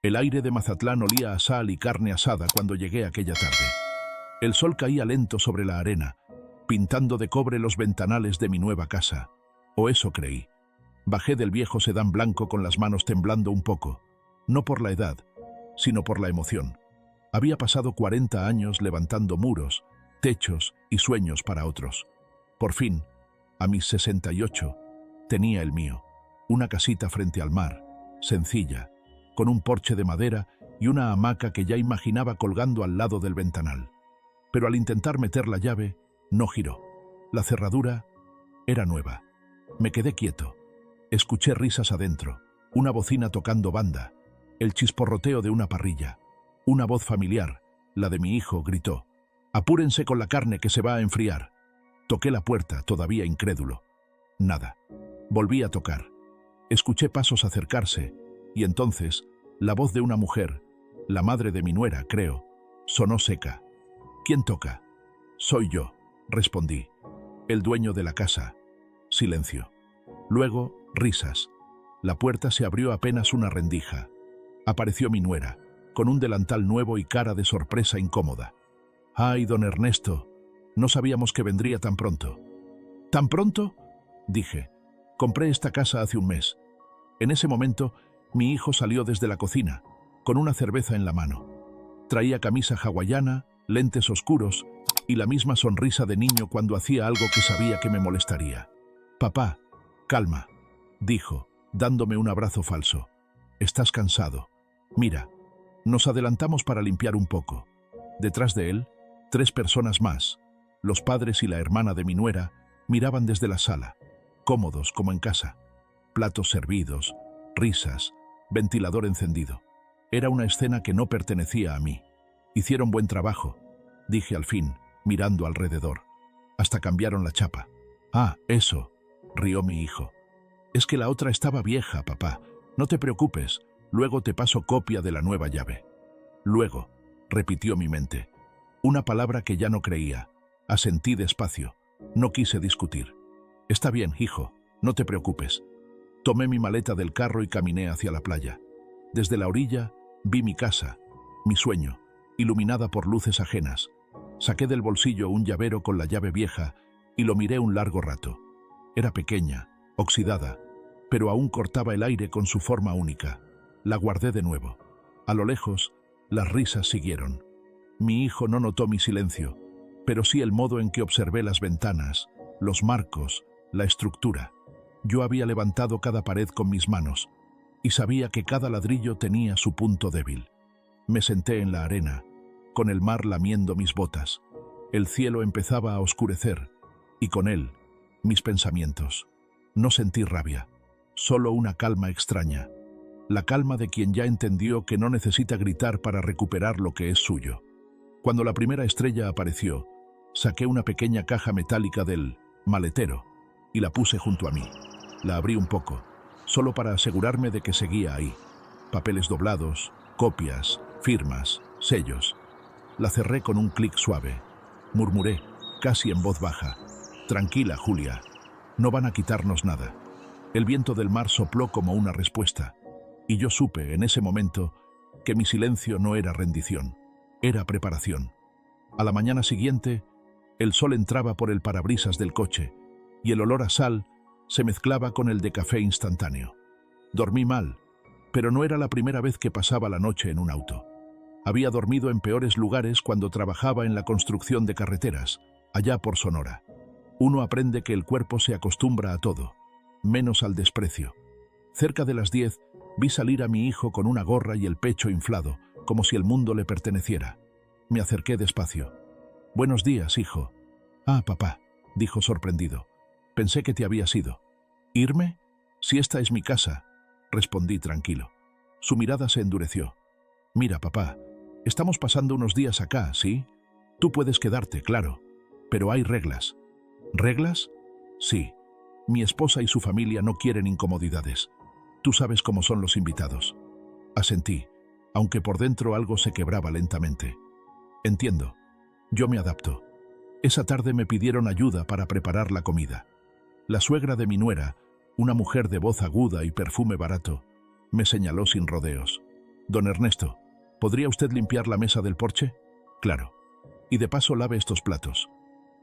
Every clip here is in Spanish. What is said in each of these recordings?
El aire de Mazatlán olía a sal y carne asada cuando llegué aquella tarde. El sol caía lento sobre la arena, pintando de cobre los ventanales de mi nueva casa. O eso creí. Bajé del viejo sedán blanco con las manos temblando un poco, no por la edad, sino por la emoción. Había pasado 40 años levantando muros, techos y sueños para otros. Por fin, a mis 68, tenía el mío, una casita frente al mar, sencilla, con un porche de madera y una hamaca que ya imaginaba colgando al lado del ventanal. Pero al intentar meter la llave, no giró. La cerradura era nueva. Me quedé quieto. Escuché risas adentro, una bocina tocando banda, el chisporroteo de una parrilla. Una voz familiar, la de mi hijo, gritó: «Apúrense con la carne que se va a enfriar». Toqué la puerta, todavía incrédulo. Nada. Volví a tocar. Escuché pasos acercarse, y entonces la voz de una mujer, la madre de mi nuera, creo, sonó seca. «¿Quién toca?» «Soy yo», respondí. «El dueño de la casa». Silencio. Luego, risas. La puerta se abrió apenas una rendija. Apareció mi nuera, con un delantal nuevo y cara de sorpresa incómoda. «Ay, don Ernesto, no sabíamos que vendría tan pronto». «¿Tan pronto?», dije. «Compré esta casa hace un mes». En ese momento, mi hijo salió desde la cocina, con una cerveza en la mano. Traía camisa hawaiana, lentes oscuros y la misma sonrisa de niño cuando hacía algo que sabía que me molestaría. «Papá, calma», dijo, dándome un abrazo falso. «Estás cansado. Mira». Nos adelantamos para limpiar un poco. Detrás de él, 3 personas más, los padres y la hermana de mi nuera, miraban desde la sala, cómodos como en casa. Platos servidos, risas, ventilador encendido. Era una escena que no pertenecía a mí. «Hicieron buen trabajo», dije al fin, mirando alrededor. «Hasta cambiaron la chapa». «Ah, eso», rió mi hijo. «Es que la otra estaba vieja, papá. No te preocupes. Luego te paso copia de la nueva llave». «Luego», repitió mi mente. Una palabra que ya no creía. Asentí despacio. No quise discutir. «Está bien, hijo. No te preocupes». Tomé mi maleta del carro y caminé hacia la playa. Desde la orilla vi mi casa, mi sueño, iluminada por luces ajenas. Saqué del bolsillo un llavero con la llave vieja y lo miré un largo rato. Era pequeña, oxidada, pero aún cortaba el aire con su forma única. La guardé de nuevo. A lo lejos, las risas siguieron. Mi hijo no notó mi silencio, pero sí el modo en que observé las ventanas, los marcos, la estructura. Yo había levantado cada pared con mis manos y sabía que cada ladrillo tenía su punto débil. Me senté en la arena, con el mar lamiendo mis botas. El cielo empezaba a oscurecer y con él, mis pensamientos. No sentí rabia, solo una calma extraña. La calma de quien ya entendió que no necesita gritar para recuperar lo que es suyo. Cuando la primera estrella apareció, saqué una pequeña caja metálica del maletero y la puse junto a mí. La abrí un poco, solo para asegurarme de que seguía ahí. Papeles doblados, copias, firmas, sellos. La cerré con un clic suave. Murmuré, casi en voz baja: «Tranquila, Julia, no van a quitarnos nada». El viento del mar sopló como una respuesta. Y yo supe, en ese momento, que mi silencio no era rendición, era preparación. A la mañana siguiente, el sol entraba por el parabrisas del coche, y el olor a sal se mezclaba con el de café instantáneo. Dormí mal, pero no era la primera vez que pasaba la noche en un auto. Había dormido en peores lugares cuando trabajaba en la construcción de carreteras, allá por Sonora. Uno aprende que el cuerpo se acostumbra a todo, menos al desprecio. Cerca de las 10, vi salir a mi hijo con una gorra y el pecho inflado, como si el mundo le perteneciera. Me acerqué despacio. «Buenos días, hijo». «Ah, papá», dijo sorprendido. «Pensé que te habías ido». «¿Irme? Si esta es mi casa», respondí tranquilo. Su mirada se endureció. «Mira, papá, estamos pasando unos días acá, ¿sí? Tú puedes quedarte, claro, pero hay reglas». «¿Reglas?» «Sí. Mi esposa y su familia no quieren incomodidades. Tú sabes cómo son los invitados». Asentí, aunque por dentro algo se quebraba lentamente. «Entiendo. Yo me adapto». Esa tarde me pidieron ayuda para preparar la comida. La suegra de mi nuera, una mujer de voz aguda y perfume barato, me señaló sin rodeos. Don Ernesto, ¿podría usted limpiar la mesa del porche? Claro. Y de paso lave estos platos.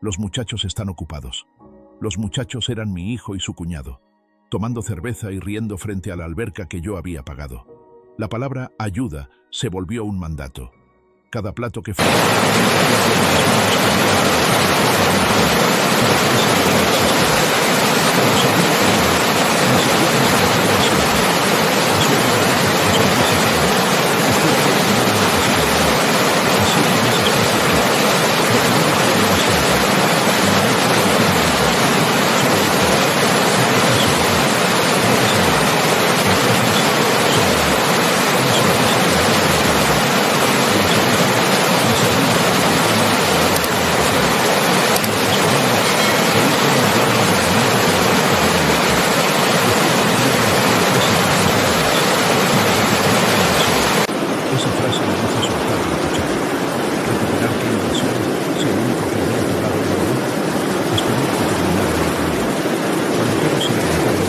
Los muchachos están ocupados. Los muchachos eran mi hijo y su cuñado, tomando cerveza y riendo frente a la alberca que yo había pagado. La palabra ayuda se volvió un mandato. Cada plato que fue... Esa frase me hizo soltar la cuchara. Recuperar que inversión, si el único que había pagado era yo, esperé que terminara la comida. Cuando todos se levantaron,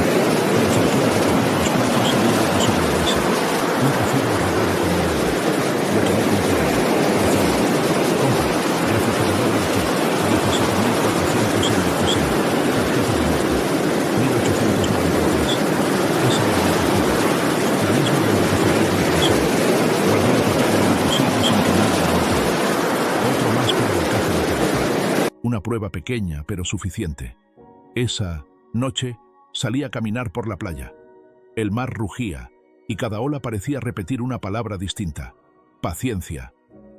la factura de coger los platos salía de sobre la mesa. Un café arreglado con mi nombre. Lo tomé con cuidado. Razón. Compra, refrigerador de té, 17.400 en la cocina. Tarjeta de muerte, 1893. Esa era mi tarjeta. La misma de la que recibí en la impresora. Guardé el papel en el bolsillo sin que nadie lo notara. Otro más para la caja de terapia. Una prueba pequeña, pero suficiente. Esa noche salí a caminar por la playa. El mar rugía y cada ola parecía repetir una palabra distinta. Paciencia.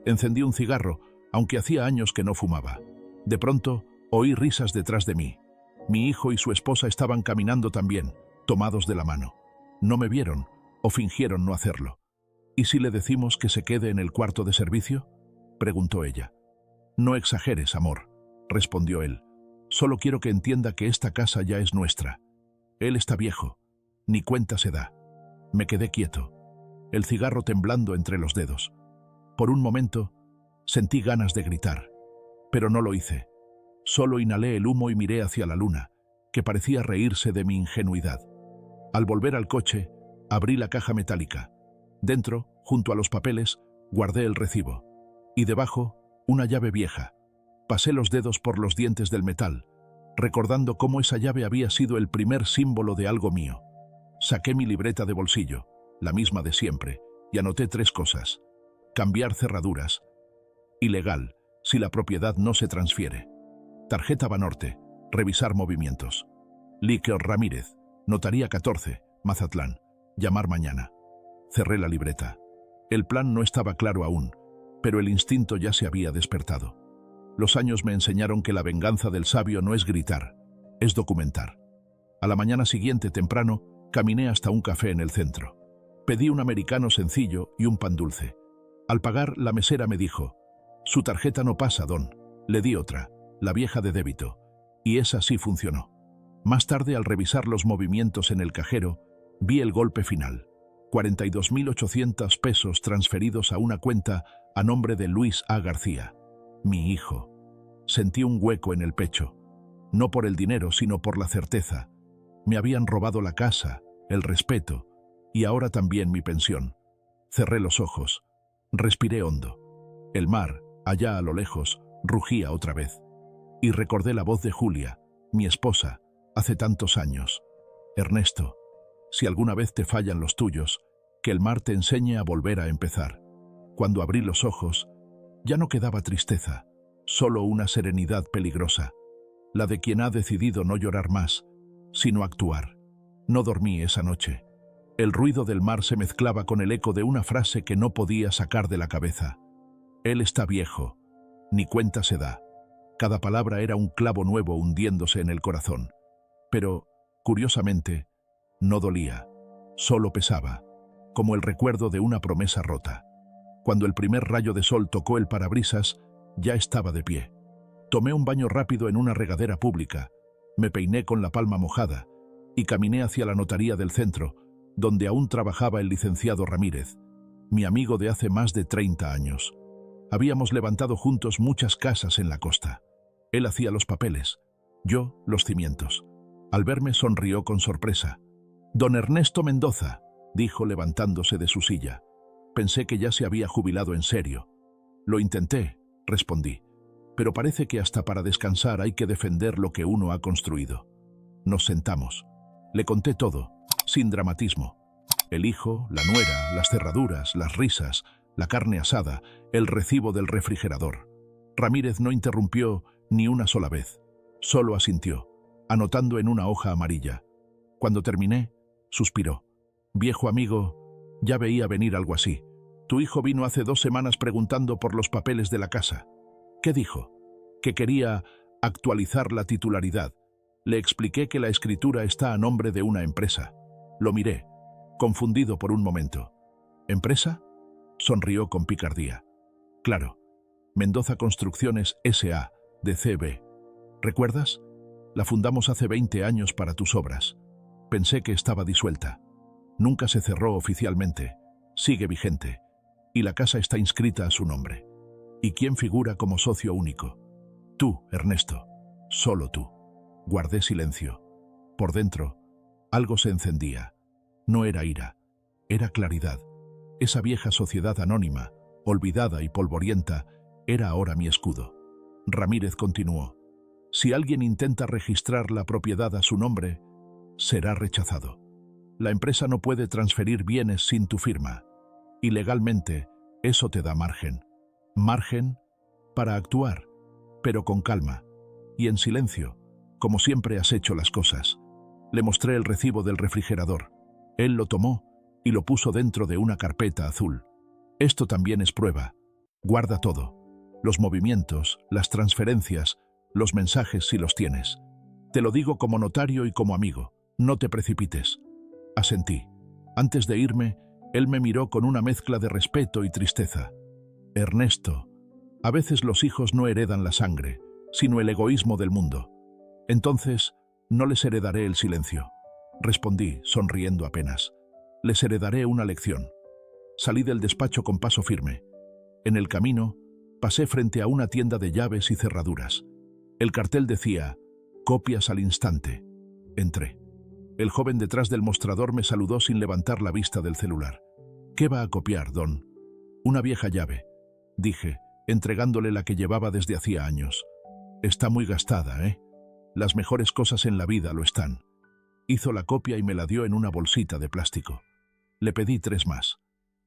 Encendí un cigarro, aunque hacía años que no fumaba. De pronto, oí risas detrás de mí. Mi hijo y su esposa estaban caminando también, tomados de la mano. No me vieron, o fingieron no hacerlo. ¿Y si le decimos que se quede en el cuarto de servicio?, preguntó ella. No exageres, amor, respondió él. Solo quiero que entienda que esta casa ya es nuestra. Él está viejo, ni cuenta se da. Me quedé quieto, el cigarro temblando entre los dedos. Por un momento, sentí ganas de gritar, pero no lo hice. Solo inhalé el humo y miré hacia la luna, que parecía reírse de mi ingenuidad. Al volver al coche, abrí la caja metálica. Dentro, junto a los papeles, guardé el recibo. Y debajo, una llave vieja. Pasé los dedos por los dientes del metal, recordando cómo esa llave había sido el primer símbolo de algo mío. Saqué mi libreta de bolsillo, la misma de siempre, y anoté 3 cosas. Cambiar cerraduras. Ilegal, si la propiedad no se transfiere. Tarjeta Banorte, revisar movimientos. Líquor Ramírez, notaría 14, Mazatlán, llamar mañana. Cerré la libreta. El plan no estaba claro aún, pero el instinto ya se había despertado. Los años me enseñaron que la venganza del sabio no es gritar, es documentar. A la mañana siguiente, temprano, caminé hasta un café en el centro. Pedí un americano sencillo y un pan dulce. Al pagar, la mesera me dijo: «Su tarjeta no pasa, don». Le di otra, la vieja de débito, y esa sí funcionó. Más tarde, al revisar los movimientos en el cajero, vi el golpe final. 42.800 pesos transferidos a una cuenta a nombre de Luis A. García, mi hijo. Sentí un hueco en el pecho, no por el dinero, sino por la certeza. Me habían robado la casa, el respeto, y ahora también mi pensión. Cerré los ojos, respiré hondo. El mar, allá a lo lejos, rugía otra vez. Y recordé la voz de Julia, mi esposa, hace tantos años. Ernesto, si alguna vez te fallan los tuyos, que el mar te enseñe a volver a empezar. Cuando abrí los ojos, ya no quedaba tristeza, solo una serenidad peligrosa, la de quien ha decidido no llorar más, sino actuar. No dormí esa noche. El ruido del mar se mezclaba con el eco de una frase que no podía sacar de la cabeza. Él está viejo, ni cuenta se da. Cada palabra era un clavo nuevo hundiéndose en el corazón. Pero, curiosamente, no dolía, solo pesaba, como el recuerdo de una promesa rota. Cuando el primer rayo de sol tocó el parabrisas, ya estaba de pie. Tomé un baño rápido en una regadera pública, me peiné con la palma mojada y caminé hacia la notaría del centro, donde aún trabajaba el licenciado Ramírez, mi amigo de hace más de 30 años. Habíamos levantado juntos muchas casas en la costa. Él hacía los papeles, yo los cimientos. Al verme sonrió con sorpresa. «Don Ernesto Mendoza», dijo levantándose de su silla. Pensé que ya se había jubilado en serio. Lo intenté, respondí, pero parece que hasta para descansar hay que defender lo que uno ha construido. Nos sentamos. Le conté todo, sin dramatismo. El hijo, la nuera, las cerraduras, las risas, la carne asada, el recibo del refrigerador. Ramírez no interrumpió ni una sola vez. Solo asintió, anotando en una hoja amarilla. Cuando terminé, suspiró. Viejo amigo, ya veía venir algo así. Tu hijo vino hace 2 semanas preguntando por los papeles de la casa. ¿Qué dijo? Que quería actualizar la titularidad. Le expliqué que la escritura está a nombre de una empresa. Lo miré, confundido por un momento. ¿Empresa? Sonrió con picardía. Claro, Mendoza Construcciones S.A., de C.B. ¿Recuerdas? La fundamos hace 20 años para tus obras. Pensé que estaba disuelta. Nunca se cerró oficialmente. Sigue vigente. Y la casa está inscrita a su nombre. ¿Y quién figura como socio único? Tú, Ernesto. Solo tú. Guardé silencio. Por dentro, algo se encendía. No era ira, era claridad. Esa vieja sociedad anónima, olvidada y polvorienta, era ahora mi escudo. Ramírez continuó. Si alguien intenta registrar la propiedad a su nombre, será rechazado. La empresa no puede transferir bienes sin tu firma. Y legalmente, eso te da margen. Margen para actuar, pero con calma y en silencio, como siempre has hecho las cosas. Le mostré el recibo del refrigerador. Él lo tomó y lo puso dentro de una carpeta azul. Esto también es prueba. Guarda todo. Los movimientos, las transferencias, los mensajes si los tienes. Te lo digo como notario y como amigo. No te precipites. Asentí. Antes de irme, él me miró con una mezcla de respeto y tristeza. Ernesto, a veces los hijos no heredan la sangre, sino el egoísmo del mundo. Entonces, no les heredaré el silencio. Respondí, sonriendo apenas. Les heredaré una lección. Salí del despacho con paso firme. En el camino, pasé frente a una tienda de llaves y cerraduras. El cartel decía, copias al instante. Entré. El joven detrás del mostrador me saludó sin levantar la vista del celular. ¿Qué va a copiar, don? Una vieja llave, dije, entregándole la que llevaba desde hacía años. Está muy gastada, ¿eh? Las mejores cosas en la vida lo están. Hizo la copia y me la dio en una bolsita de plástico. Le pedí 3 más.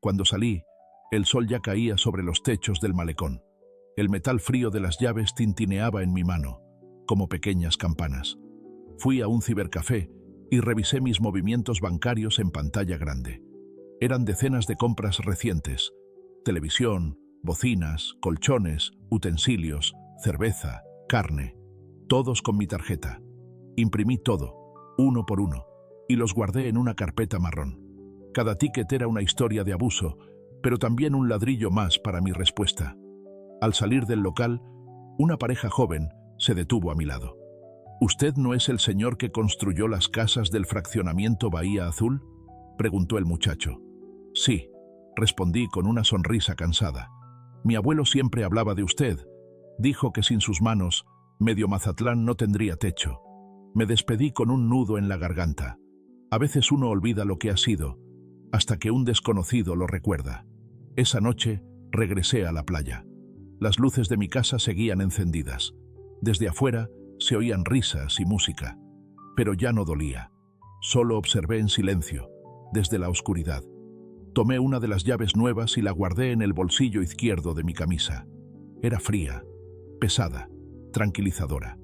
Cuando salí, el sol ya caía sobre los techos del malecón. El metal frío de las llaves tintineaba en mi mano, como pequeñas campanas. Fui a un cibercafé y revisé mis movimientos bancarios en pantalla grande. Eran decenas de compras recientes. Televisión, bocinas, colchones, utensilios, cerveza, carne. Todos con mi tarjeta. Imprimí todo, uno por uno, y los guardé en una carpeta marrón. Cada ticket era una historia de abuso, pero también un ladrillo más para mi respuesta. Al salir del local, una pareja joven se detuvo a mi lado. ¿Usted no es el señor que construyó las casas del fraccionamiento Bahía Azul?, preguntó el muchacho. Sí, respondí con una sonrisa cansada. Mi abuelo siempre hablaba de usted. Dijo que sin sus manos, medio Mazatlán no tendría techo. Me despedí con un nudo en la garganta. A veces uno olvida lo que ha sido, hasta que un desconocido lo recuerda. Esa noche regresé a la playa. Las luces de mi casa seguían encendidas. Desde afuera se oían risas y música, pero ya no dolía. Solo observé en silencio, desde la oscuridad. Tomé una de las llaves nuevas y la guardé en el bolsillo izquierdo de mi camisa. Era fría, pesada, tranquilizadora.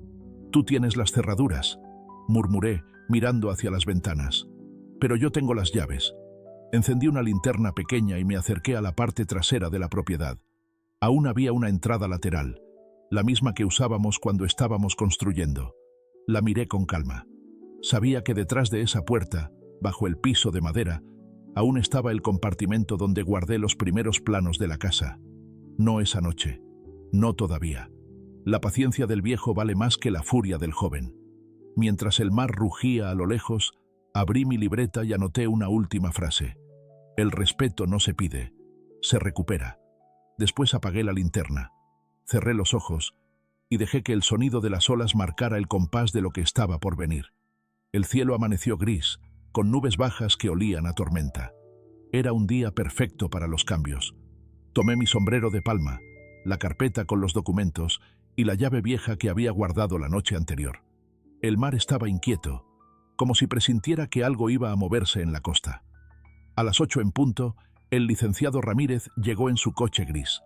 «Tú tienes las cerraduras», murmuré, mirando hacia las ventanas. «Pero yo tengo las llaves». Encendí una linterna pequeña y me acerqué a la parte trasera de la propiedad. Aún había una entrada lateral, la misma que usábamos cuando estábamos construyendo. La miré con calma. Sabía que detrás de esa puerta, bajo el piso de madera, aún estaba el compartimento donde guardé los primeros planos de la casa. No esa noche. No todavía. La paciencia del viejo vale más que la furia del joven. Mientras el mar rugía a lo lejos, abrí mi libreta y anoté una última frase. El respeto no se pide, se recupera. Después apagué la linterna, cerré los ojos y dejé que el sonido de las olas marcara el compás de lo que estaba por venir. El cielo amaneció gris, con nubes bajas que olían a tormenta. Era un día perfecto para los cambios. Tomé mi sombrero de palma, la carpeta con los documentos y la llave vieja que había guardado la noche anterior. El mar estaba inquieto, como si presintiera que algo iba a moverse en la costa. A las 8 en punto, el licenciado Ramírez llegó en su coche gris.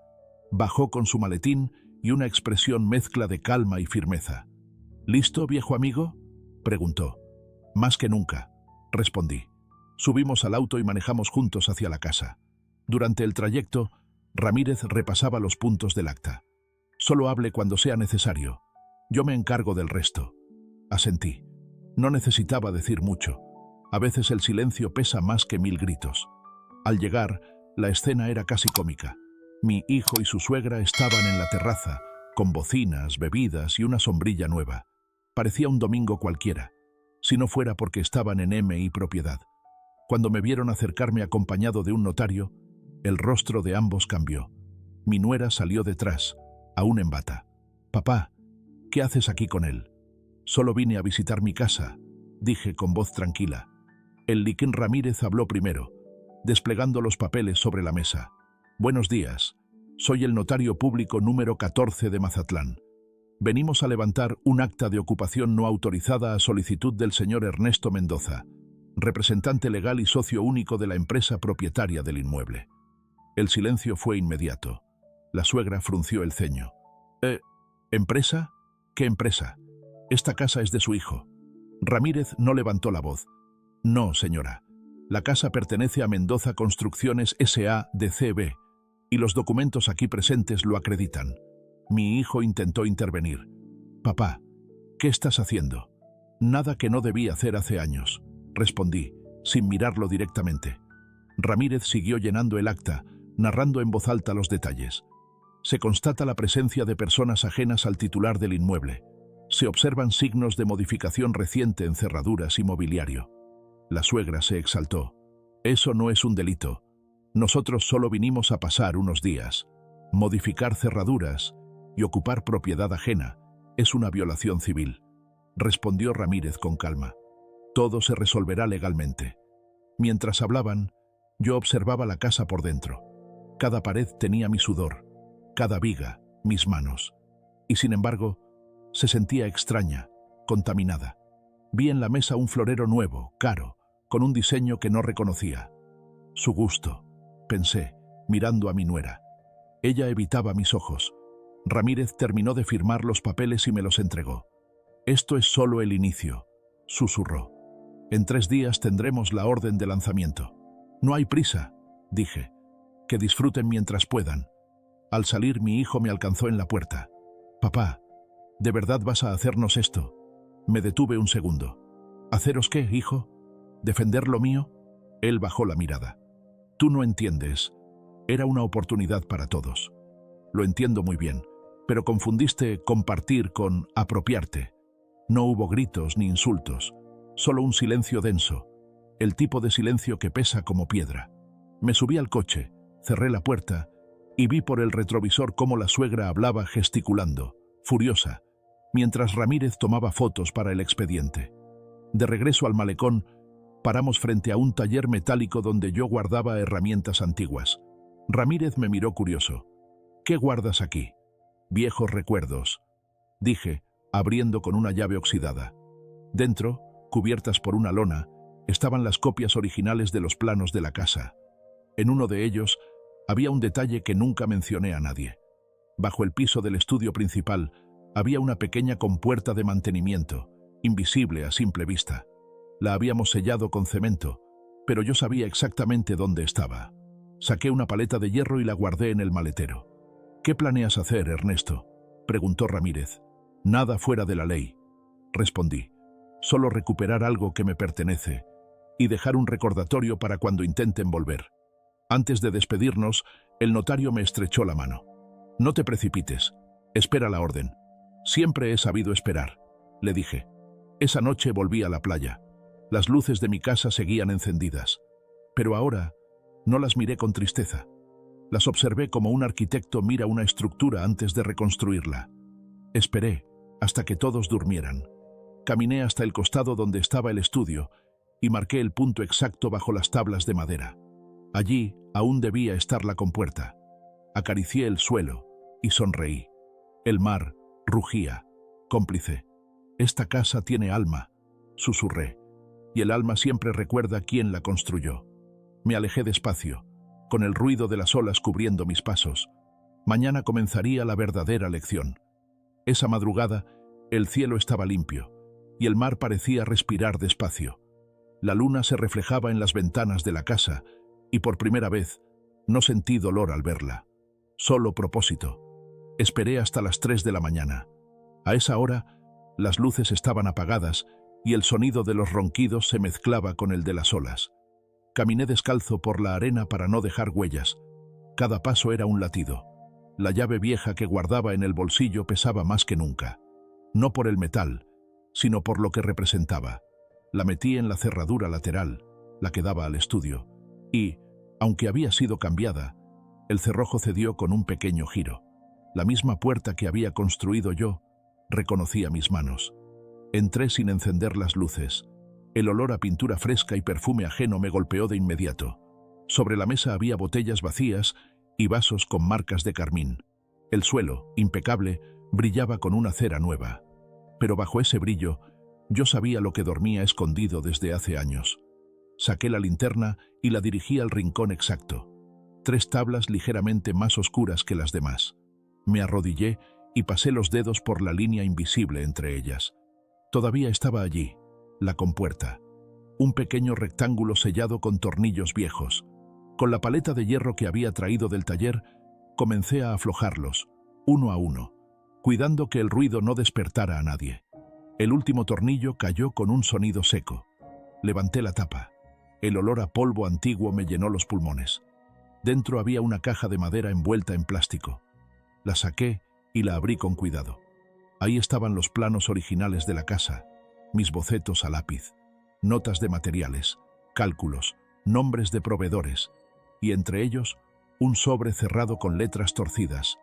Bajó con su maletín y una expresión mezcla de calma y firmeza. ¿Listo, viejo amigo?, preguntó. Más que nunca, respondí. Subimos al auto y manejamos juntos hacia la casa. Durante el trayecto, Ramírez repasaba los puntos del acta. Solo hable cuando sea necesario. Yo me encargo del resto. Asentí. No necesitaba decir mucho. A veces el silencio pesa más que 1000 gritos. Al llegar, la escena era casi cómica. Mi hijo y su suegra estaban en la terraza, con bocinas, bebidas y una sombrilla nueva. Parecía un domingo cualquiera, si no fuera porque estaban en M.I. Propiedad. Cuando me vieron acercarme acompañado de un notario, el rostro de ambos cambió. Mi nuera salió detrás, aún en bata. «Papá, ¿qué haces aquí con él?» «Solo vine a visitar mi casa», dije con voz tranquila. El liquín Ramírez habló primero, desplegando los papeles sobre la mesa. «Buenos días. Soy el notario público número 14 de Mazatlán. Venimos a levantar un acta de ocupación no autorizada a solicitud del señor Ernesto Mendoza, representante legal y socio único de la empresa propietaria del inmueble». El silencio fue inmediato. La suegra frunció el ceño. ¿Empresa? ¿Qué empresa? Esta casa es de su hijo». Ramírez no levantó la voz. «No, señora. La casa pertenece a Mendoza Construcciones S.A. de C.B. y los documentos aquí presentes lo acreditan». Mi hijo intentó intervenir. «Papá, ¿qué estás haciendo?» «Nada que no debí hacer hace años», respondí, sin mirarlo directamente. Ramírez siguió llenando el acta, narrando en voz alta los detalles. Se constata la presencia de personas ajenas al titular del inmueble. Se observan signos de modificación reciente en cerraduras y mobiliario. La suegra se exaltó. «Eso no es un delito. Nosotros solo vinimos a pasar unos días. Modificar cerraduras y ocupar propiedad ajena es una violación civil», respondió Ramírez con calma. «Todo se resolverá legalmente». Mientras hablaban, yo observaba la casa por dentro. Cada pared tenía mi sudor, cada viga, mis manos. Y sin embargo, se sentía extraña, contaminada. Vi en la mesa un florero nuevo, caro, con un diseño que no reconocía. «Su gusto», pensé, mirando a mi nuera. Ella evitaba mis ojos. Ramírez terminó de firmar los papeles y me los entregó. «Esto es solo el inicio», susurró. «En 3 días tendremos la orden de lanzamiento». «No hay prisa», dije. «Que disfruten mientras puedan». Al salir, mi hijo me alcanzó en la puerta. «Papá, ¿de verdad vas a hacernos esto?» Me detuve un segundo. «¿Haceros qué, hijo? ¿Defender lo mío?» Él bajó la mirada. «Tú no entiendes. Era una oportunidad para todos». «Lo entiendo muy bien, pero confundiste compartir con apropiarte». No hubo gritos ni insultos, solo un silencio denso, el tipo de silencio que pesa como piedra. Me subí al coche, cerré la puerta y vi por el retrovisor cómo la suegra hablaba gesticulando, furiosa, mientras Ramírez tomaba fotos para el expediente. De regreso al malecón, paramos frente a un taller metálico donde yo guardaba herramientas antiguas. Ramírez me miró curioso. «¿Qué guardas aquí?» «Viejos recuerdos», dije, abriendo con una llave oxidada. Dentro, cubiertas por una lona, estaban las copias originales de los planos de la casa. En uno de ellos había un detalle que nunca mencioné a nadie. Bajo el piso del estudio principal había una pequeña compuerta de mantenimiento, invisible a simple vista. La habíamos sellado con cemento, pero yo sabía exactamente dónde estaba. Saqué una paleta de hierro y la guardé en el maletero. «¿Qué planeas hacer, Ernesto?», preguntó Ramírez. «Nada fuera de la ley», respondí. «Solo recuperar algo que me pertenece y dejar un recordatorio para cuando intenten volver». Antes de despedirnos, el notario me estrechó la mano. «No te precipites. Espera la orden». «Siempre he sabido esperar», le dije. Esa noche volví a la playa. Las luces de mi casa seguían encendidas. Pero ahora no las miré con tristeza. Las observé como un arquitecto mira una estructura antes de reconstruirla. Esperé hasta que todos durmieran. Caminé hasta el costado donde estaba el estudio y marqué el punto exacto bajo las tablas de madera. Allí aún debía estar la compuerta. Acaricié el suelo y sonreí. El mar rugía, cómplice. Esta casa tiene alma, susurré, y el alma siempre recuerda quién la construyó. Me alejé despacio, con el ruido de las olas cubriendo mis pasos. Mañana comenzaría la verdadera lección. Esa madrugada, el cielo estaba limpio, y el mar parecía respirar despacio. La luna se reflejaba en las ventanas de la casa, y por primera vez no sentí dolor al verla. Solo propósito. Esperé hasta las 3 de la mañana. A esa hora, las luces estaban apagadas y el sonido de los ronquidos se mezclaba con el de las olas. Caminé descalzo por la arena para no dejar huellas. Cada paso era un latido. La llave vieja que guardaba en el bolsillo pesaba más que nunca. No por el metal, sino por lo que representaba. La metí en la cerradura lateral, la que daba al estudio, y, aunque había sido cambiada, el cerrojo cedió con un pequeño giro. La misma puerta que había construido yo, reconocía mis manos. Entré sin encender las luces. El olor a pintura fresca y perfume ajeno me golpeó de inmediato. Sobre la mesa había botellas vacías y vasos con marcas de carmín. El suelo, impecable, brillaba con una cera nueva. Pero bajo ese brillo, yo sabía lo que dormía escondido desde hace años. Saqué la linterna y la dirigí al rincón exacto. 3 tablas ligeramente más oscuras que las demás. Me arrodillé y pasé los dedos por la línea invisible entre ellas. Todavía estaba allí, la compuerta. Un pequeño rectángulo sellado con tornillos viejos. Con la paleta de hierro que había traído del taller, comencé a aflojarlos, uno a uno, cuidando que el ruido no despertara a nadie. El último tornillo cayó con un sonido seco. Levanté la tapa. El olor a polvo antiguo me llenó los pulmones. Dentro había una caja de madera envuelta en plástico. La saqué y la abrí con cuidado. Ahí estaban los planos originales de la casa, mis bocetos a lápiz, notas de materiales, cálculos, nombres de proveedores, y entre ellos un sobre cerrado con letras torcidas.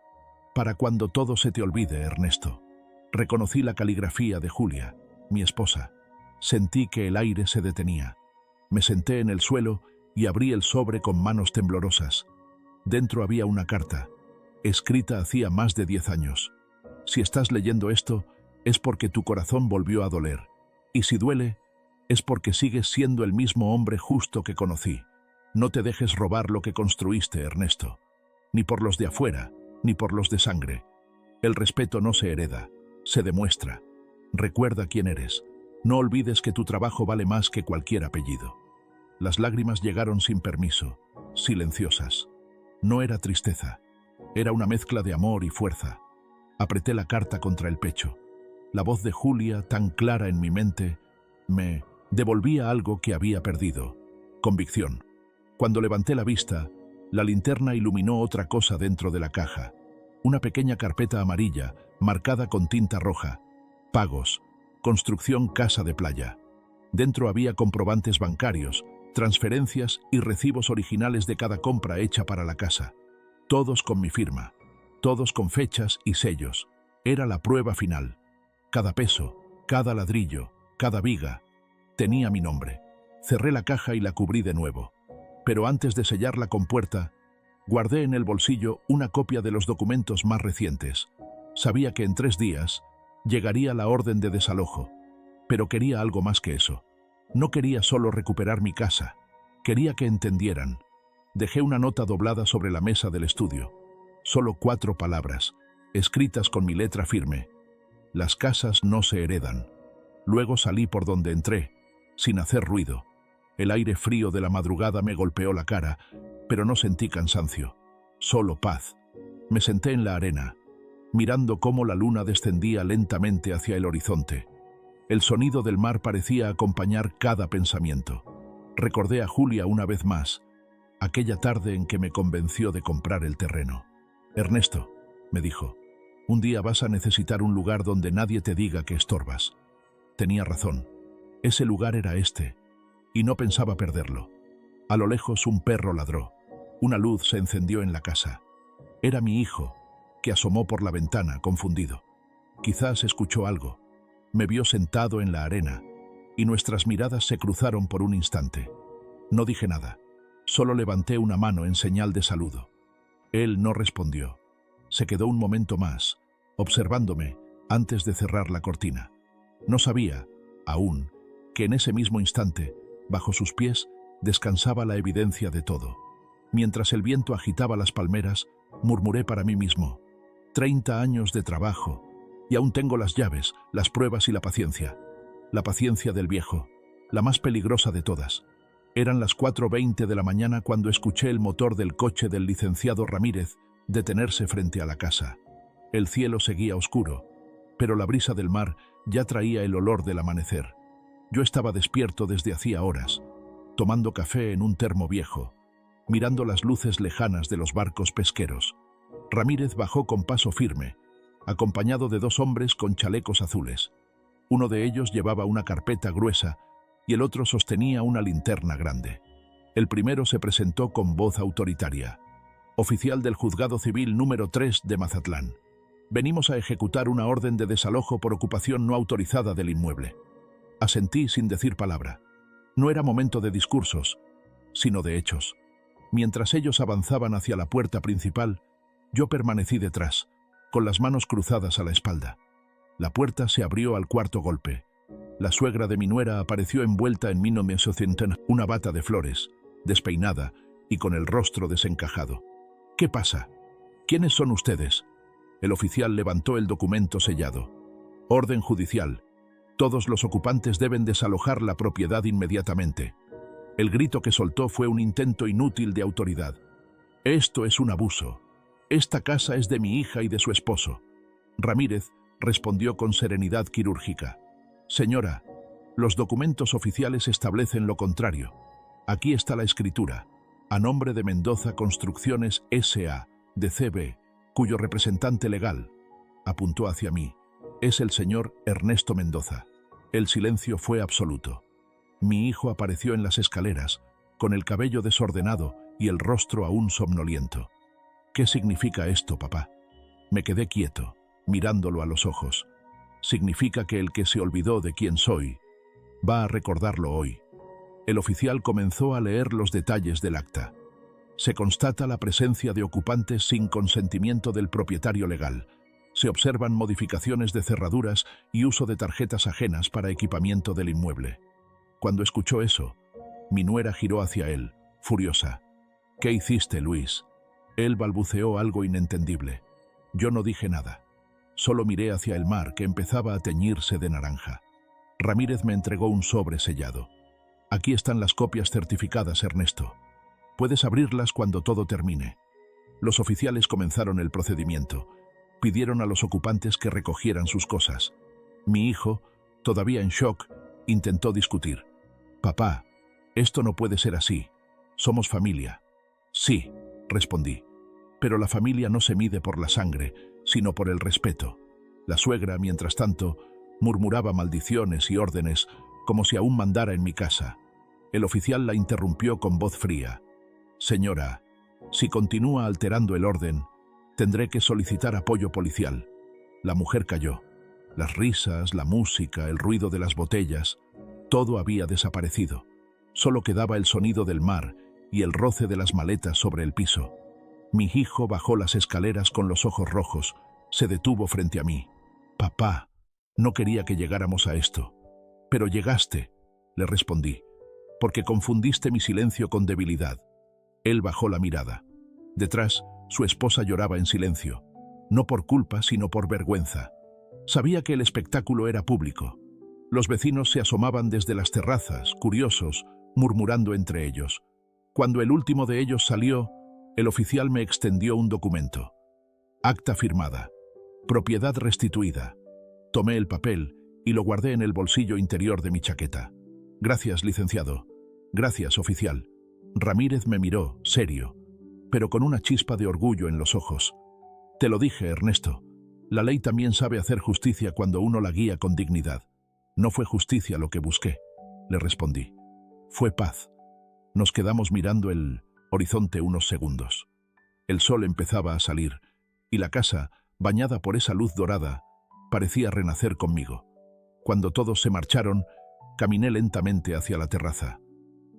Para cuando todo se te olvide, Ernesto. Reconocí la caligrafía de Julia, mi esposa. Sentí que el aire se detenía. Me senté en el suelo y abrí el sobre con manos temblorosas. Dentro había una carta, escrita hacía más de 10 años. Si estás leyendo esto, es porque tu corazón volvió a doler. Y si duele, es porque sigues siendo el mismo hombre justo que conocí. No te dejes robar lo que construiste, Ernesto. Ni por los de afuera, ni por los de sangre. El respeto no se hereda, se demuestra. Recuerda quién eres. No olvides que tu trabajo vale más que cualquier apellido. Las lágrimas llegaron sin permiso, silenciosas. No era tristeza, era una mezcla de amor y fuerza. Apreté la carta contra el pecho. La voz de Julia, tan clara en mi mente, me devolvía algo que había perdido: convicción. Cuando levanté la vista, la linterna iluminó otra cosa dentro de la caja. Una pequeña carpeta amarilla, marcada con tinta roja. Pagos. Construcción Casa de Playa. Dentro había comprobantes bancarios, transferencias y recibos originales de cada compra hecha para la casa. Todos con mi firma. Todos con fechas y sellos. Era la prueba final. Cada peso, cada ladrillo, cada viga, tenía mi nombre. Cerré la caja y la cubrí de nuevo. Pero antes de sellar la compuerta, guardé en el bolsillo una copia de los documentos más recientes. Sabía que en 3 días llegaría la orden de desalojo, pero quería algo más que eso. No quería solo recuperar mi casa, quería que entendieran. Dejé una nota doblada sobre la mesa del estudio. Solo 4 palabras, escritas con mi letra firme. Las casas no se heredan. Luego salí por donde entré, sin hacer ruido. El aire frío de la madrugada me golpeó la cara, pero no sentí cansancio, solo paz. Me senté en la arena, mirando cómo la luna descendía lentamente hacia el horizonte. El sonido del mar parecía acompañar cada pensamiento. Recordé a Julia una vez más, aquella tarde en que me convenció de comprar el terreno. «Ernesto», me dijo, «un día vas a necesitar un lugar donde nadie te diga que estorbas». Tenía razón. Ese lugar era este, y no pensaba perderlo. A lo lejos un perro ladró. Una luz se encendió en la casa. Era mi hijo, que asomó por la ventana, confundido. Quizás escuchó algo. Me vio sentado en la arena, y nuestras miradas se cruzaron por un instante. No dije nada. Solo levanté una mano en señal de saludo. Él no respondió. Se quedó un momento más, observándome antes de cerrar la cortina. No sabía, aún, que en ese mismo instante, bajo sus pies, descansaba la evidencia de todo. Mientras el viento agitaba las palmeras, murmuré para mí mismo: 30 años de trabajo, y aún tengo las llaves, las pruebas y la paciencia. La paciencia del viejo, la más peligrosa de todas. Eran las 4:20 de la mañana cuando escuché el motor del coche del licenciado Ramírez detenerse frente a la casa. El cielo seguía oscuro, pero la brisa del mar ya traía el olor del amanecer. Yo estaba despierto desde hacía horas, tomando café en un termo viejo, mirando las luces lejanas de los barcos pesqueros. Ramírez bajó con paso firme, acompañado de 2 hombres con chalecos azules. Uno de ellos llevaba una carpeta gruesa y el otro sostenía una linterna grande. El primero se presentó con voz autoritaria: oficial del Juzgado Civil número 3 de Mazatlán. Venimos a ejecutar una orden de desalojo por ocupación no autorizada del inmueble. Asentí sin decir palabra. No era momento de discursos, sino de hechos. Mientras ellos avanzaban hacia la puerta principal, yo permanecí detrás, con las manos cruzadas a la espalda. La puerta se abrió al cuarto golpe. La suegra de mi nuera apareció envuelta en una bata de flores, despeinada y con el rostro desencajado. ¿Qué pasa? ¿Quiénes son ustedes? El oficial levantó el documento sellado. Orden judicial. Todos los ocupantes deben desalojar la propiedad inmediatamente. El grito que soltó fue un intento inútil de autoridad. Esto es un abuso. Esta casa es de mi hija y de su esposo. Ramírez respondió con serenidad quirúrgica. Señora, los documentos oficiales establecen lo contrario. Aquí está la escritura, a nombre de Mendoza Construcciones S.A., de C.B., cuyo representante legal, apuntó hacia mí, es el señor Ernesto Mendoza. El silencio fue absoluto. Mi hijo apareció en las escaleras, con el cabello desordenado y el rostro aún somnoliento. ¿Qué significa esto, papá? Me quedé quieto, mirándolo a los ojos. Significa que el que se olvidó de quién soy va a recordarlo hoy. El oficial comenzó a leer los detalles del acta. Se constata la presencia de ocupantes sin consentimiento del propietario legal. Se observan modificaciones de cerraduras y uso de tarjetas ajenas para equipamiento del inmueble. Cuando escuchó eso, mi nuera giró hacia él, furiosa. ¿Qué hiciste, Luis? Él balbuceó algo inentendible. Yo no dije nada. Solo miré hacia el mar, que empezaba a teñirse de naranja. Ramírez me entregó un sobre sellado. Aquí están las copias certificadas, Ernesto. Puedes abrirlas cuando todo termine. Los oficiales comenzaron el procedimiento. Pidieron a los ocupantes que recogieran sus cosas. Mi hijo, todavía en shock, intentó discutir. Papá, esto no puede ser así. Somos familia. Sí, respondí. Pero la familia no se mide por la sangre, sino por el respeto. La suegra, mientras tanto, murmuraba maldiciones y órdenes, como si aún mandara en mi casa. El oficial la interrumpió con voz fría. Señora, si continúa alterando el orden, tendré que solicitar apoyo policial. La mujer calló. Las risas, la música, el ruido de las botellas, todo había desaparecido. Solo quedaba el sonido del mar y el roce de las maletas sobre el piso. Mi hijo bajó las escaleras con los ojos rojos, se detuvo frente a mí. Papá, no quería que llegáramos a esto. Pero llegaste, le respondí, porque confundiste mi silencio con debilidad. Él bajó la mirada. Detrás, su esposa lloraba en silencio, no por culpa, sino por vergüenza. Sabía que el espectáculo era público. Los vecinos se asomaban desde las terrazas, curiosos, murmurando entre ellos. Cuando el último de ellos salió, el oficial me extendió un documento. Acta firmada. Propiedad restituida. Tomé el papel y lo guardé en el bolsillo interior de mi chaqueta. Gracias, licenciado. Gracias, oficial. Ramírez me miró, serio, pero con una chispa de orgullo en los ojos. Te lo dije, Ernesto. La ley también sabe hacer justicia cuando uno la guía con dignidad. No fue justicia lo que busqué, le respondí. Fue paz. Nos quedamos mirando el horizonte unos segundos. El sol empezaba a salir, y la casa, bañada por esa luz dorada, parecía renacer conmigo. Cuando todos se marcharon, caminé lentamente hacia la terraza.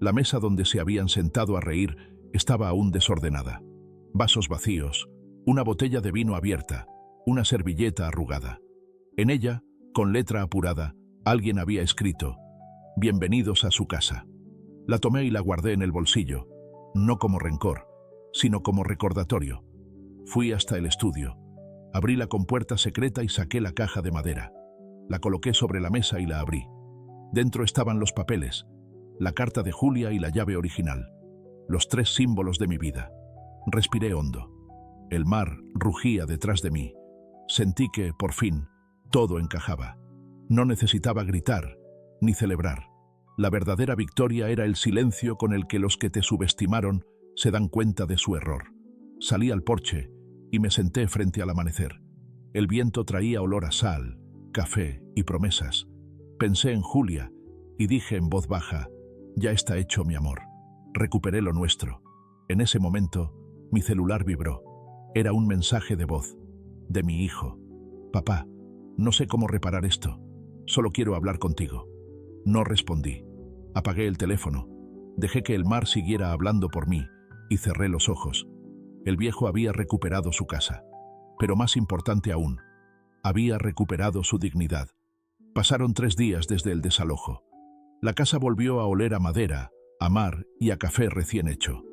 La mesa donde se habían sentado a reír estaba aún desordenada. Vasos vacíos, una botella de vino abierta, una servilleta arrugada. En ella, con letra apurada, alguien había escrito: «Bienvenidos a su casa». La tomé y la guardé en el bolsillo, no como rencor, sino como recordatorio. Fui hasta el estudio. Abrí la compuerta secreta y saqué la caja de madera. La coloqué sobre la mesa y la abrí. Dentro estaban los papeles, la carta de Julia y la llave original, los 3 símbolos de mi vida. Respiré hondo. El mar rugía detrás de mí. Sentí que, por fin, todo encajaba. No necesitaba gritar, ni celebrar. La verdadera victoria era el silencio con el que los que te subestimaron se dan cuenta de su error. Salí al porche y me senté frente al amanecer. El viento traía olor a sal, café y promesas. Pensé en Julia y dije en voz baja: «Ya está hecho, mi amor. Recuperé lo nuestro». En ese momento, mi celular vibró. Era un mensaje de voz, de mi hijo. «Papá, no sé cómo reparar esto. Solo quiero hablar contigo». No respondí. Apagué el teléfono. Dejé que el mar siguiera hablando por mí y cerré los ojos. El viejo había recuperado su casa. Pero más importante aún, había recuperado su dignidad. Pasaron 3 días desde el desalojo. La casa volvió a oler a madera, a mar y a café recién hecho.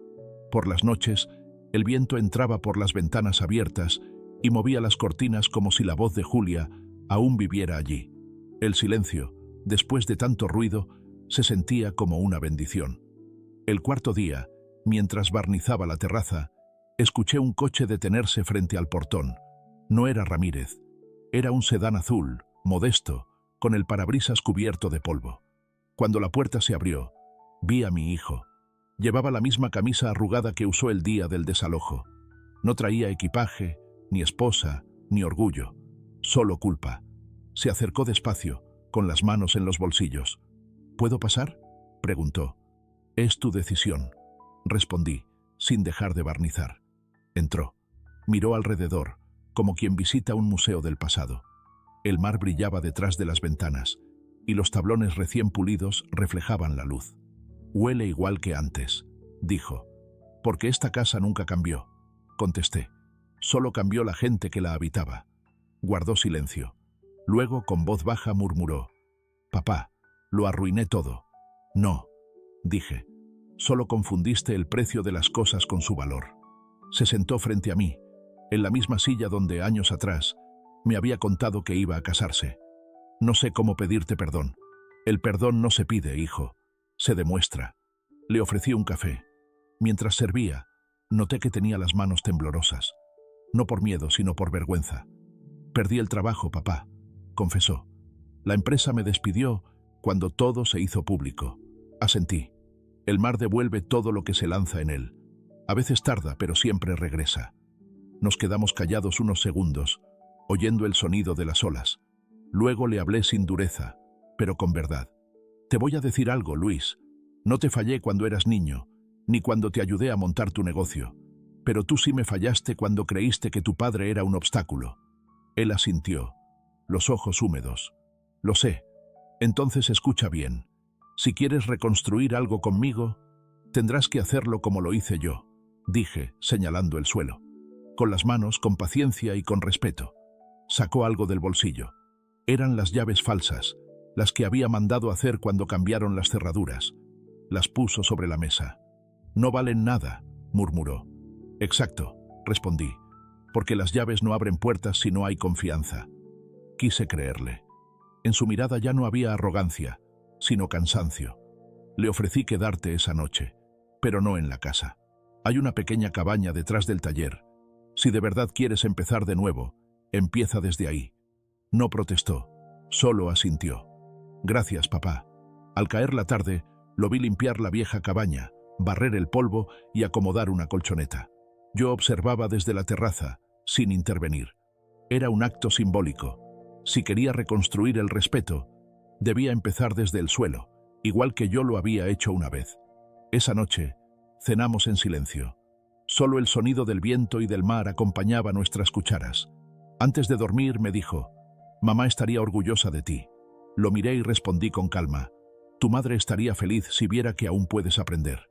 Por las noches, el viento entraba por las ventanas abiertas y movía las cortinas como si la voz de Julia aún viviera allí. El silencio, después de tanto ruido, se sentía como una bendición. El 4.º día, mientras barnizaba la terraza, escuché un coche detenerse frente al portón. No era Ramírez. Era un sedán azul, modesto, con el parabrisas cubierto de polvo. Cuando la puerta se abrió, vi a mi hijo. Llevaba la misma camisa arrugada que usó el día del desalojo. No traía equipaje, ni esposa, ni orgullo. Solo culpa. Se acercó despacio, con las manos en los bolsillos. «¿Puedo pasar?», preguntó. «Es tu decisión», respondí, sin dejar de barnizar. Entró. Miró alrededor, como quien visita un museo del pasado. El mar brillaba detrás de las ventanas, y los tablones recién pulidos reflejaban la luz. «Huele igual que antes», dijo. «Porque esta casa nunca cambió», contesté. «Solo cambió la gente que la habitaba». Guardó silencio. Luego, con voz baja, murmuró: «Papá, lo arruiné todo». «No», dije. «Solo confundiste el precio de las cosas con su valor». Se sentó frente a mí, en la misma silla donde años atrás me había contado que iba a casarse. «No sé cómo pedirte perdón. El perdón no se pide, hijo, se demuestra». Le ofrecí un café. Mientras servía, noté que tenía las manos temblorosas. No por miedo, sino por vergüenza. «Perdí el trabajo, papá», confesó. «La empresa me despidió cuando todo se hizo público». Asentí. El mar devuelve todo lo que se lanza en él. A veces tarda, pero siempre regresa. Nos quedamos callados unos segundos, oyendo el sonido de las olas. Luego le hablé sin dureza, pero con verdad. «Te voy a decir algo, Luis. No te fallé cuando eras niño, ni cuando te ayudé a montar tu negocio. Pero tú sí me fallaste cuando creíste que tu padre era un obstáculo». Él asintió, los ojos húmedos. «Lo sé. Entonces escucha bien. Si quieres reconstruir algo conmigo, tendrás que hacerlo como lo hice yo», dije, señalando el suelo. Con las manos, con paciencia y con respeto. Sacó algo del bolsillo. Eran las llaves falsas, las que había mandado hacer cuando cambiaron las cerraduras. Las puso sobre la mesa. «No valen nada», murmuró. «Exacto», respondí, «porque las llaves no abren puertas si no hay confianza». Quise creerle. En su mirada ya no había arrogancia, sino cansancio. Le ofrecí quedarte esa noche, pero no en la casa. Hay una pequeña cabaña detrás del taller. Si de verdad quieres empezar de nuevo, empieza desde ahí». No protestó, solo asintió. «Gracias, papá». Al caer la tarde, lo vi limpiar la vieja cabaña, barrer el polvo y acomodar una colchoneta. Yo observaba desde la terraza, sin intervenir. Era un acto simbólico. Si quería reconstruir el respeto, debía empezar desde el suelo, igual que yo lo había hecho una vez. Esa noche, cenamos en silencio. Solo el sonido del viento y del mar acompañaba nuestras cucharas. Antes de dormir me dijo: «Mamá estaría orgullosa de ti». Lo miré y respondí con calma: Tu madre estaría feliz si viera que aún puedes aprender.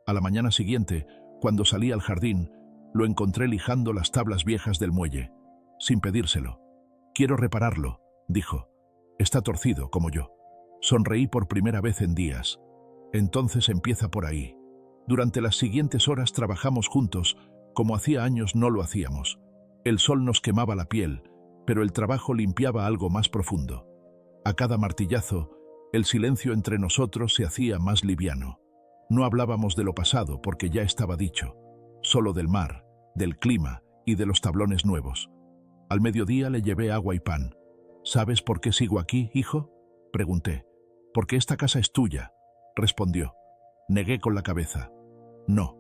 A la mañana siguiente, cuando salí al jardín, lo encontré lijando las tablas viejas del muelle, sin pedírselo. «Quiero repararlo», dijo. «Está torcido, como yo». Sonreí por primera vez en días. Entonces empieza por ahí. Durante las siguientes horas trabajamos juntos, como hacía años no lo hacíamos. El sol nos quemaba la piel, pero el trabajo limpiaba algo más profundo. A cada martillazo, el silencio entre nosotros se hacía más liviano. No hablábamos de lo pasado porque ya estaba dicho, solo del mar, del clima y de los tablones nuevos. Al mediodía le llevé agua y pan. «¿Sabes por qué sigo aquí, hijo?», pregunté. «Porque esta casa es tuya», respondió. Negué con la cabeza. «No,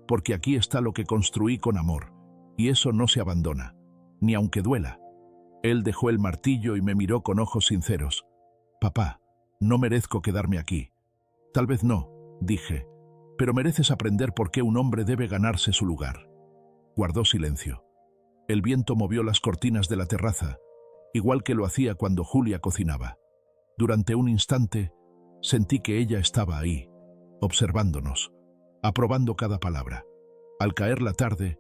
porque aquí está lo que construí con amor, y eso no se abandona, ni aunque duela». Él dejó el martillo y me miró con ojos sinceros. «Papá, no merezco quedarme aquí». «Tal vez no», dije, «pero mereces aprender por qué un hombre debe ganarse su lugar». Guardó silencio. El viento movió las cortinas de la terraza, igual que lo hacía cuando Julia cocinaba. Durante un instante, sentí que ella estaba ahí, observándonos, aprobando cada palabra. Al caer la tarde,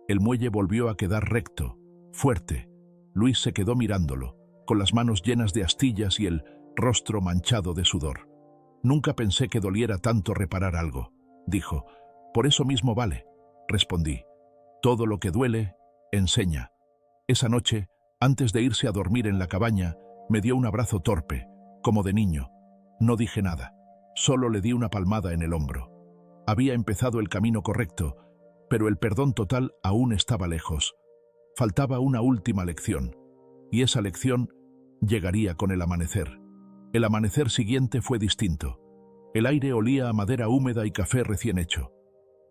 el muelle volvió a quedar recto, fuerte. Luis se quedó mirándolo, con las manos llenas de astillas y el rostro manchado de sudor. «Nunca pensé que doliera tanto reparar algo», dijo. «Por eso mismo vale», respondí. «Todo lo que duele, enseña». Esa noche, antes de irse a dormir en la cabaña, me dio un abrazo torpe, como de niño. No dije nada, solo le di una palmada en el hombro. Había empezado el camino correcto, pero el perdón total aún estaba lejos. Faltaba una última lección, y esa lección llegaría con el amanecer. El amanecer siguiente fue distinto. El aire olía a madera húmeda y café recién hecho.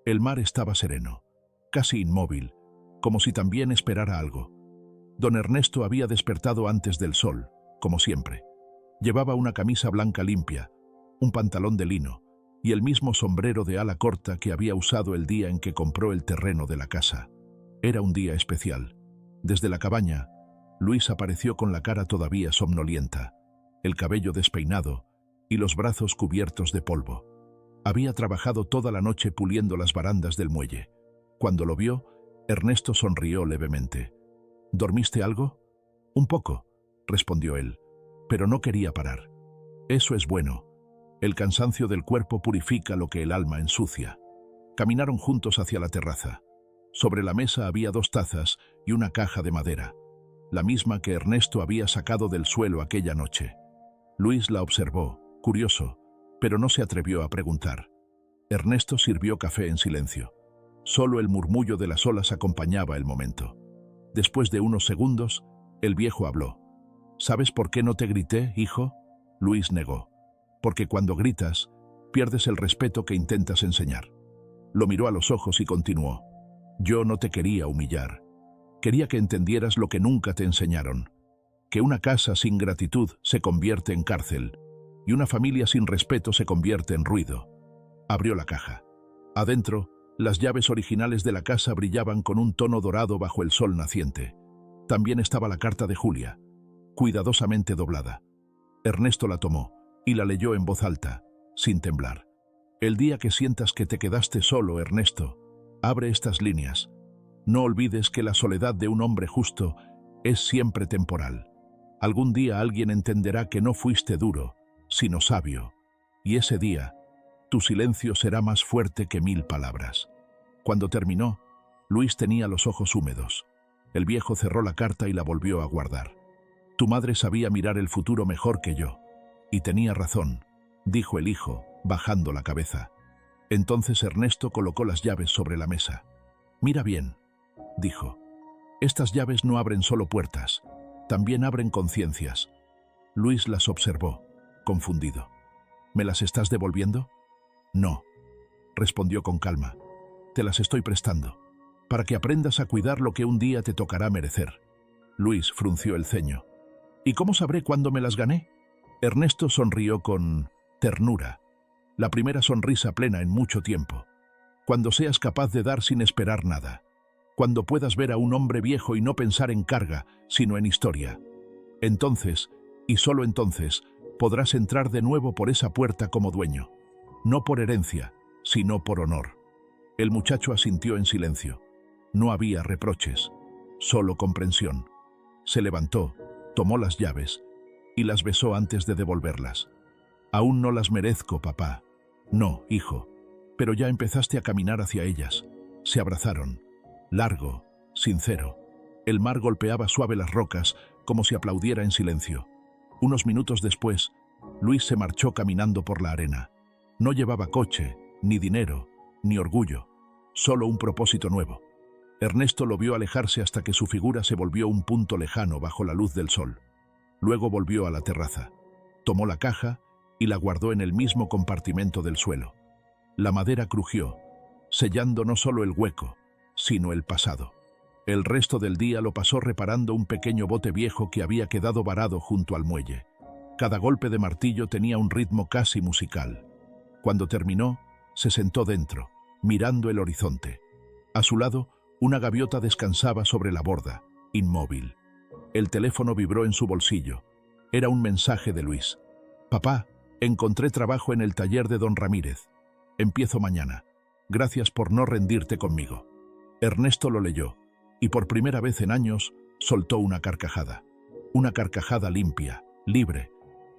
El mar estaba sereno, casi inmóvil, como si también esperara algo. Don Ernesto había despertado antes del sol, como siempre. Llevaba una camisa blanca limpia, un pantalón de lino y el mismo sombrero de ala corta que había usado el día en que compró el terreno de la casa. Era un día especial. Desde la cabaña, Luis apareció con la cara todavía somnolienta, el cabello despeinado y los brazos cubiertos de polvo. Había trabajado toda la noche puliendo las barandas del muelle. Cuando lo vio, Ernesto sonrió levemente. «¿Dormiste algo?» «Un poco», respondió él, «pero no quería parar». «Eso es bueno. El cansancio del cuerpo purifica lo que el alma ensucia». Caminaron juntos hacia la terraza. Sobre la mesa había 2 tazas y una caja de madera, la misma que Ernesto había sacado del suelo aquella noche. Luis la observó, curioso, pero no se atrevió a preguntar. Ernesto sirvió café en silencio. Solo el murmullo de las olas acompañaba el momento. Después de unos segundos, el viejo habló. «¿Sabes por qué no te grité, hijo?». Luis negó. «Porque cuando gritas, pierdes el respeto que intentas enseñar». Lo miró a los ojos y continuó. «Yo no te quería humillar. Quería que entendieras lo que nunca te enseñaron. Que una casa sin gratitud se convierte en cárcel, y una familia sin respeto se convierte en ruido». Abrió la caja. Adentro, las llaves originales de la casa brillaban con un tono dorado bajo el sol naciente. También estaba la carta de Julia, cuidadosamente doblada. Ernesto la tomó y la leyó en voz alta, sin temblar. «El día que sientas que te quedaste solo, Ernesto, abre estas líneas. No olvides que la soledad de un hombre justo es siempre temporal. Algún día alguien entenderá que no fuiste duro, sino sabio, y ese día tu silencio será más fuerte que 1000 palabras». Cuando terminó, Luis tenía los ojos húmedos. El viejo cerró la carta y la volvió a guardar. «Tu madre sabía mirar el futuro mejor que yo, y tenía razón», dijo el hijo, bajando la cabeza. Entonces Ernesto colocó las llaves sobre la mesa. «Mira bien», dijo. «Estas llaves no abren solo puertas, también abren conciencias». Luis las observó, confundido. «¿Me las estás devolviendo?» «No», respondió con calma. «Te las estoy prestando, para que aprendas a cuidar lo que un día te tocará merecer». Luis frunció el ceño. «¿Y cómo sabré cuándo me las gané?». Ernesto sonrió con ternura, la primera sonrisa plena en mucho tiempo. «Cuando seas capaz de dar sin esperar nada. Cuando puedas ver a un hombre viejo y no pensar en carga, sino en historia. Entonces, y solo entonces, Podrás entrar de nuevo por esa puerta como dueño. No por herencia, sino por honor. El muchacho asintió en silencio. No había reproches, solo comprensión. Se levantó, tomó las llaves y las besó antes de devolverlas. Aún no las merezco, papá. No, hijo, pero ya empezaste a caminar hacia ellas. Se abrazaron, largo, sincero. El mar golpeaba suave las rocas, como si aplaudiera en silencio. Unos minutos después, Luis se marchó caminando por la arena. No llevaba coche, ni dinero, ni orgullo, solo un propósito nuevo. Ernesto lo vio alejarse hasta que su figura se volvió un punto lejano bajo la luz del sol. Luego volvió a la terraza. Tomó la caja y la guardó en el mismo compartimento del suelo. La madera crujió, sellando no solo el hueco, sino el pasado. El resto del día lo pasó reparando un pequeño bote viejo que había quedado varado junto al muelle. Cada golpe de martillo tenía un ritmo casi musical. Cuando terminó, se sentó dentro, mirando el horizonte. A su lado, una gaviota descansaba sobre la borda, inmóvil. El teléfono vibró en su bolsillo. Era un mensaje de Luis. «Papá, encontré trabajo en el taller de don Ramírez. Empiezo mañana. Gracias por no rendirte conmigo». Ernesto lo leyó, y por primera vez en años soltó una carcajada. Una carcajada limpia, libre,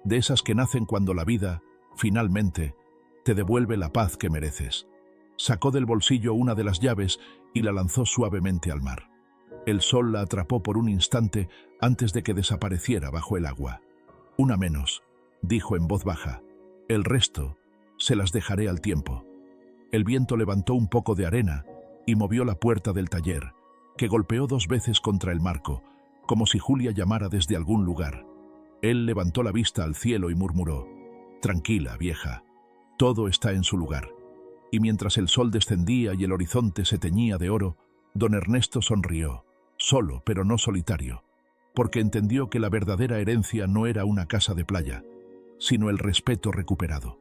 de esas que nacen cuando la vida, finalmente, te devuelve la paz que mereces. Sacó del bolsillo una de las llaves y la lanzó suavemente al mar. El sol la atrapó por un instante antes de que desapareciera bajo el agua. «Una menos», dijo en voz baja. «El resto se las dejaré al tiempo». El viento levantó un poco de arena y movió la puerta del taller, que golpeó 2 veces contra el marco, como si Julia llamara desde algún lugar. Él levantó la vista al cielo y murmuró: «Tranquila, vieja, todo está en su lugar». Y mientras el sol descendía y el horizonte se teñía de oro, don Ernesto sonrió, solo pero no solitario, porque entendió que la verdadera herencia no era una casa de playa, sino el respeto recuperado.